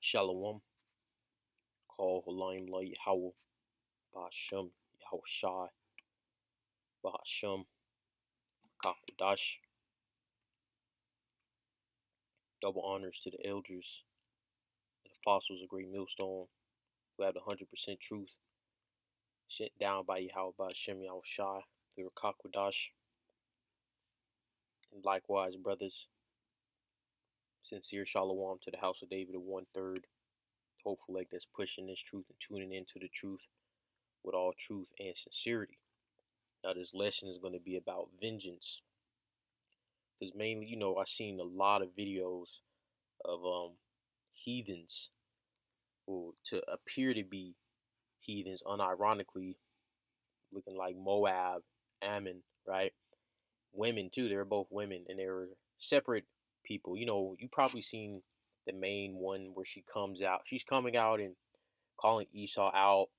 Shalom, call Halayim La Yahweh, Ba'ashem, Yahweh Shai, Ba'ashem, Kakwadash. Double honors to the elders and apostles of Great Millstone who have the 100% truth sent down by Yahweh Ba'ashem, Yahweh Shai, through Kakwadash. And likewise, brothers, sincere Shalom to the house of David of 1/3. Hopeful like that's pushing this truth and tuning into the truth with all truth and sincerity. Now, this lesson is going to be about vengeance. Because mainly, I've seen a lot of videos of heathens who to appear to be heathens unironically looking like Moab, Ammon, right? Women too, they were both women and they were separate people. You probably seen the main one where she's coming out and calling Esau out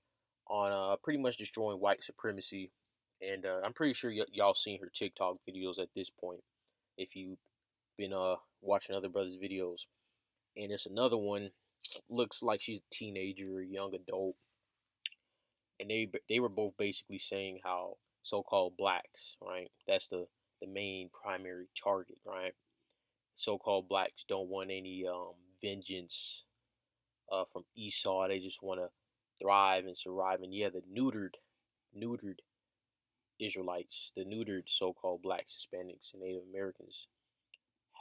on pretty much destroying white supremacy. And I'm pretty sure y'all seen her TikTok videos at this point if you've been watching other brothers' videos. And there's another one, looks like she's a teenager, a young adult, and they were both basically saying how so-called blacks, right? That's the main primary target, right? So-called blacks don't want any vengeance from Esau. They just want to thrive and survive. And yeah, the neutered Israelites, the neutered so-called blacks, Hispanics, and Native Americans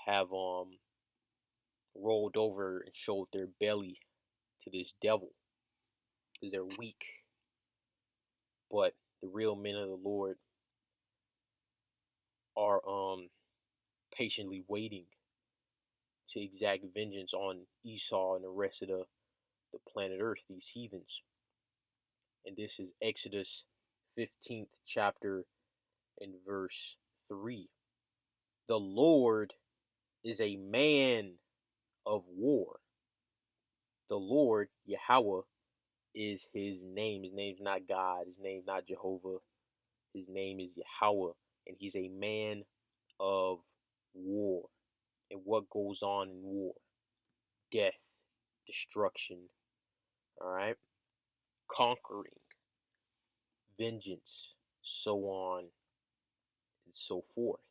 have rolled over and showed their belly to this devil because they're weak. But the real men of the Lord are patiently waiting to exact vengeance on Esau and the rest of the planet Earth, these heathens. And this is Exodus 15th chapter and verse 3. The Lord is a man of war. The Lord, Yahweh, is his name. His name's not God. His name's not Jehovah. His name is Yahweh. And he's a man of war. And what goes on in war? Death, destruction, all right? Conquering, vengeance, so on and so forth.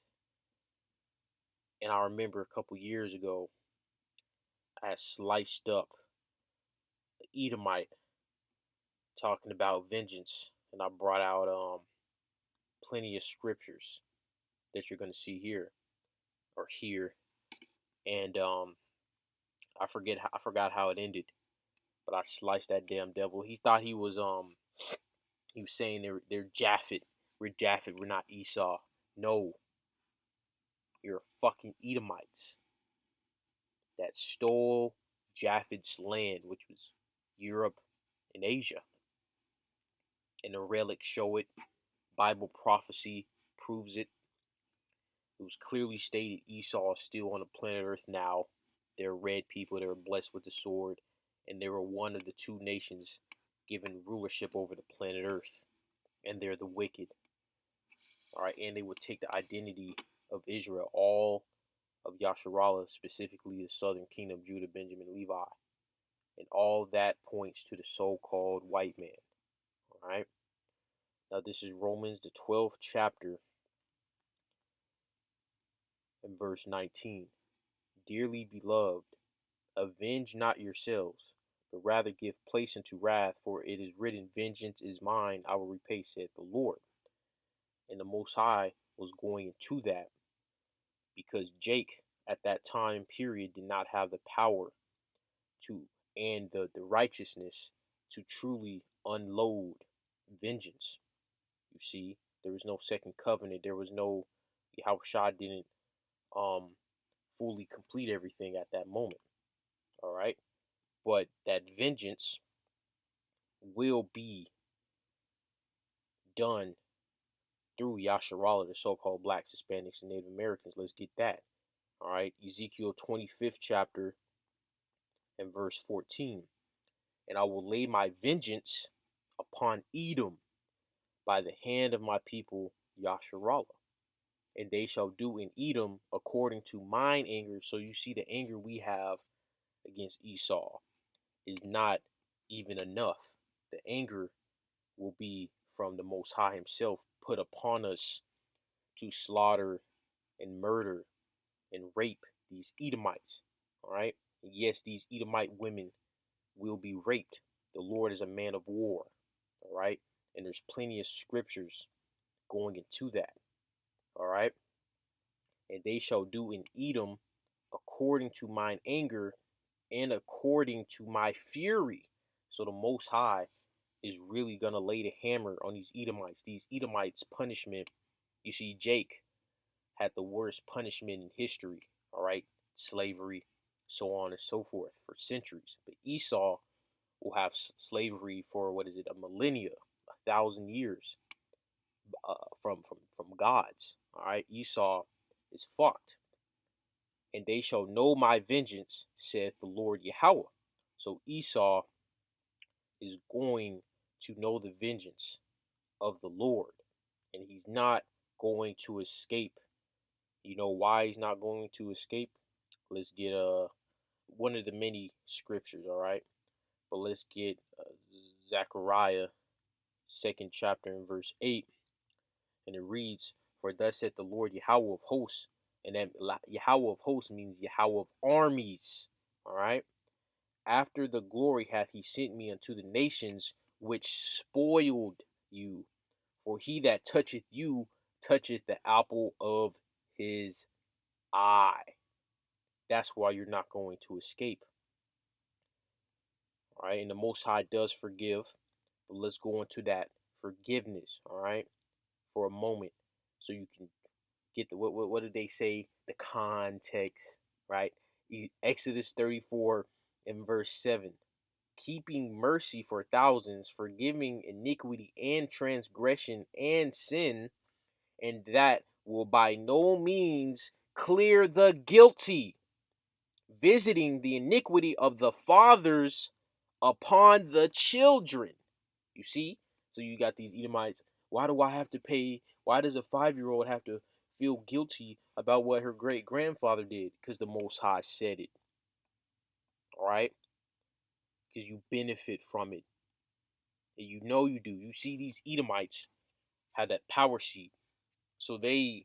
And I remember a couple years ago, I had sliced up an Edomite talking about vengeance, and I brought out plenty of scriptures that you're going to see here or here, and I forgot how it ended, but I sliced that damn devil. He thought he was saying they're Japhet. We're Japhet. We're not Esau. No, you're fucking Edomites that stole Japhet's land, which was Europe and Asia. And the relics show it. Bible prophecy proves it. It was clearly stated Esau is still on the planet Earth now. They're red people. They were blessed with the sword. And they were one of the two nations given rulership over the planet Earth. And they're the wicked. All right. And they would take the identity of Israel, all of Yasharallah, specifically the southern kingdom, Judah, Benjamin, Levi. And all that points to the so-called white man. All right. Now this is Romans, the 12th chapter, and verse 19. Dearly beloved, avenge not yourselves, but rather give place unto wrath, for it is written, vengeance is mine, I will repay, saith the Lord. And the Most High was going into that because Jake at that time period did not have the power to and the righteousness to truly unload vengeance. You see, there was no second covenant. There was no Yahushua didn't fully complete everything at that moment. All right, but that vengeance will be done through Yasharallah, the so-called blacks, Hispanics, and Native Americans. Let's get that. All right, Ezekiel 25th chapter and verse 14. And I will lay my vengeance upon Edom by the hand of my people Yasharallah. And they shall do in Edom according to mine anger. So you see the anger we have against Esau. is not even enough. The anger will be from the Most High Himself put upon us to slaughter and murder and rape these Edomites. All right. And yes, these Edomite women will be raped. The Lord is a man of war. All right. And there's plenty of scriptures going into that. All right. And they shall do in Edom according to mine anger and according to my fury. So the Most High is really going to lay the hammer on these Edomites. These Edomites' punishment, you see, Jake had the worst punishment in history, all right? Slavery, so on and so forth, for centuries. But Esau will have slavery for, what is it, a millennia, 1,000 years from God's, all right? Esau is fucked. And they shall know my vengeance, saith the Lord Yahweh. So Esau is going to know the vengeance of the Lord, and he's not going to escape. You know why he's not going to escape? Let's get one of the many scriptures, all right? But let's get Zechariah 2nd chapter and verse 8, and it reads, "For thus saith the Lord Yahweh of hosts," and that Yahweh of hosts means Yahweh of armies, all right? "After the glory hath he sent me unto the nations which spoiled you. For he that toucheth you toucheth the apple of his eye." That's why you're not going to escape. All right. And the Most High does forgive. But let's go into that forgiveness. All right. For a moment. So you can get the, what did they say? The context. Right. Exodus 34 and verse 7. "Keeping mercy for thousands, forgiving iniquity and transgression and sin, and that will by no means clear the guilty, visiting the iniquity of the fathers upon the children." You see? So you got these Edomites. Why do I have to pay? Why does a 5-year-old have to feel guilty about what her great grandfather did? Because the Most High said it. All right? Because you benefit from it. And you know you do. You see these Edomites have that power seat. So they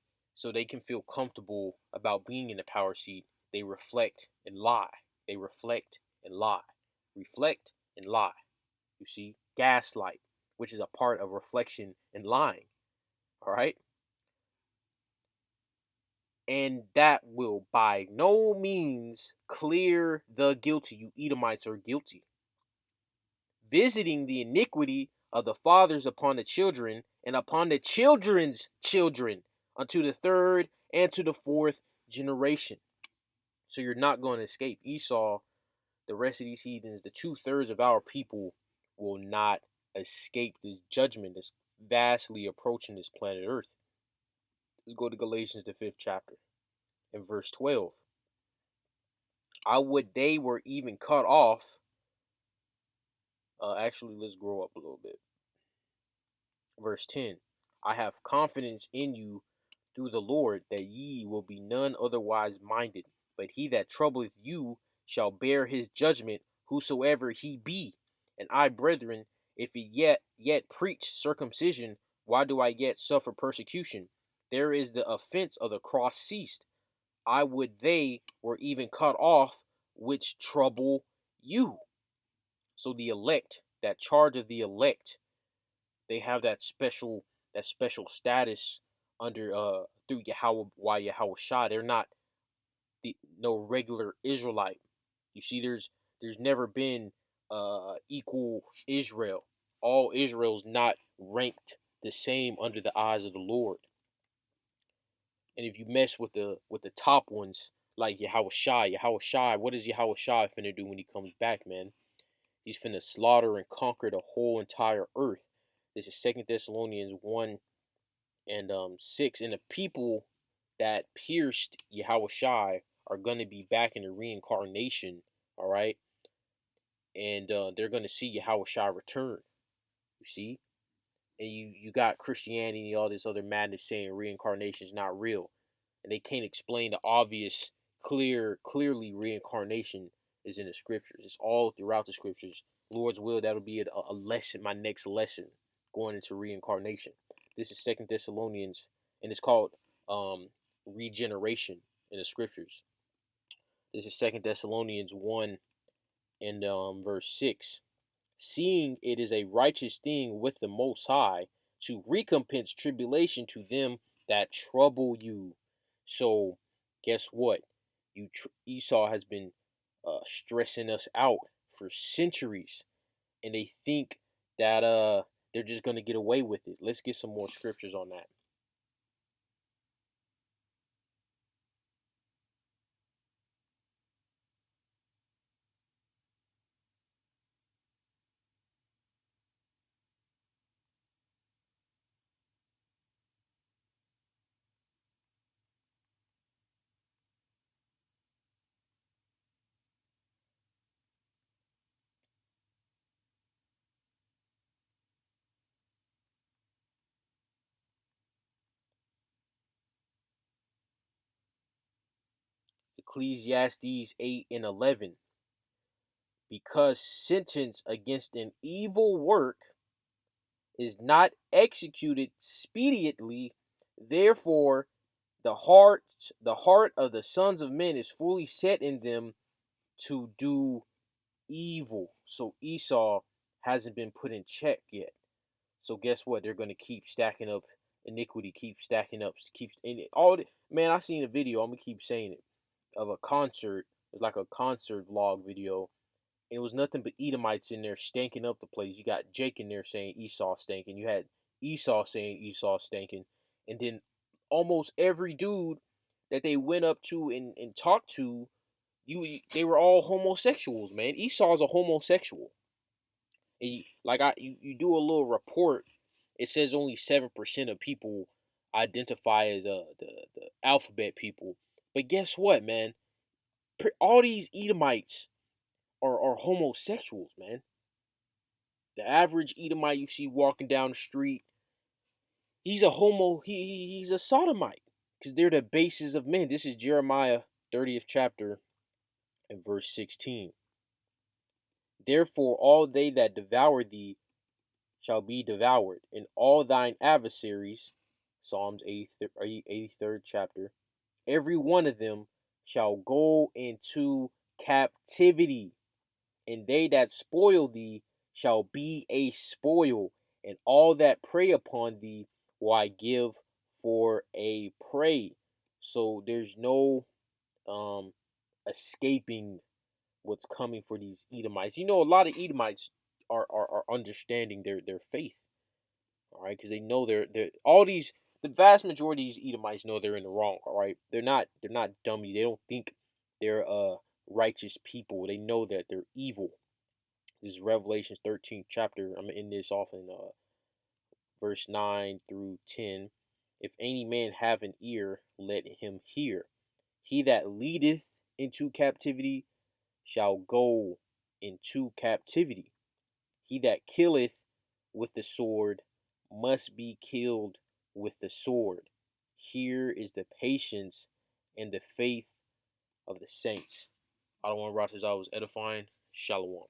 can feel comfortable about being in the power seat. They reflect and lie. They reflect and lie. Reflect and lie. You see, gaslight, which is a part of reflection and lying. All right? And that will by no means clear the guilty. You Edomites are guilty. Visiting the iniquity of the fathers upon the children and upon the children's children unto the third and to the fourth generation. So you're not going to escape. Esau, the rest of these heathens, the 2/3 of our people will not escape this judgment that's vastly approaching this planet Earth. Let's go to Galatians, the 5th chapter, and verse 12. "I would they were even cut off." Actually, let's grow up a little bit. Verse 10. "I have confidence in you through the Lord that ye will be none otherwise minded. But he that troubleth you shall bear his judgment, whosoever he be. And I, brethren, if it yet preach circumcision, why do I yet suffer persecution? There is the offense of the cross ceased. I would they were even cut off which trouble you." So the elect, that charge of the elect, they have that special status under through Yahweh Shah. They're not no regular Israelite. You see, there's never been equal Israel. All Israel's not ranked the same under the eyes of the Lord. And if you mess with the top ones like Yahweh Shai, what is Yahweh Shai finna do when he comes back, man? He's finna slaughter and conquer the whole entire earth. This is 2 Thessalonians 1 and 6. And the people that pierced Yahweh Shai are going to be back in the reincarnation, all right? And they're going to see Yahweh Shai return, you see? And you got Christianity and all this other madness saying reincarnation is not real. And they can't explain the obvious, clearly reincarnation is in the scriptures. It's all throughout the scriptures. Lord's will, that'll be a lesson, my next lesson going into reincarnation. This is Second Thessalonians, and it's called regeneration in the scriptures. This is Second Thessalonians 1 and verse 6. Seeing it is a righteous thing with the Most High to recompense tribulation to them that trouble you. So, guess what? Esau has been stressing us out for centuries, and they think that they're just gonna get away with it. Let's get some more scriptures on that. Ecclesiastes 8 and 11. Because sentence against an evil work is not executed expediently, therefore the heart of the sons of men is fully set in them to do evil. So Esau hasn't been put in check yet. So guess what? They're gonna keep stacking up iniquity, keep stacking up, keep and all the, man. I seen a video. I'm gonna keep saying it, of a concert. It's like a concert vlog video. And it was nothing but Edomites in there stanking up the place. You got Jake in there saying Esau stinking. You had Esau saying Esau stinking. And then almost every dude that they went up to and talked to, they were all homosexuals, man. Esau's a homosexual. And you do a little report. It says only 7% of people identify as the alphabet people. But guess what, man? All these Edomites are homosexuals, man. The average Edomite you see walking down the street, he's a homo. He's a sodomite, because they're the bases of men. This is Jeremiah 30th chapter and verse 16. Therefore, all they that devour thee shall be devoured, and all thine adversaries, Psalms 83rd chapter, every one of them shall go into captivity, and they that spoil thee shall be a spoil, and all that prey upon thee will I give for a prey. So there's no um escaping what's coming for these Edomites. You know, a lot of Edomites are understanding their faith, all right, because they know they're all these. The vast majority of these Edomites know they're in the wrong. All right, they're not dummies. They don't think they're righteous people. They know that they're evil. This is Revelation 13th chapter. I'm in this off in verse 9 through 10. If any man have an ear, let him hear. He that leadeth into captivity shall go into captivity. He that killeth with the sword must be killed with the sword. Here is the patience and the faith of the saints. I don't want to rot this. I was edifying. Shalom.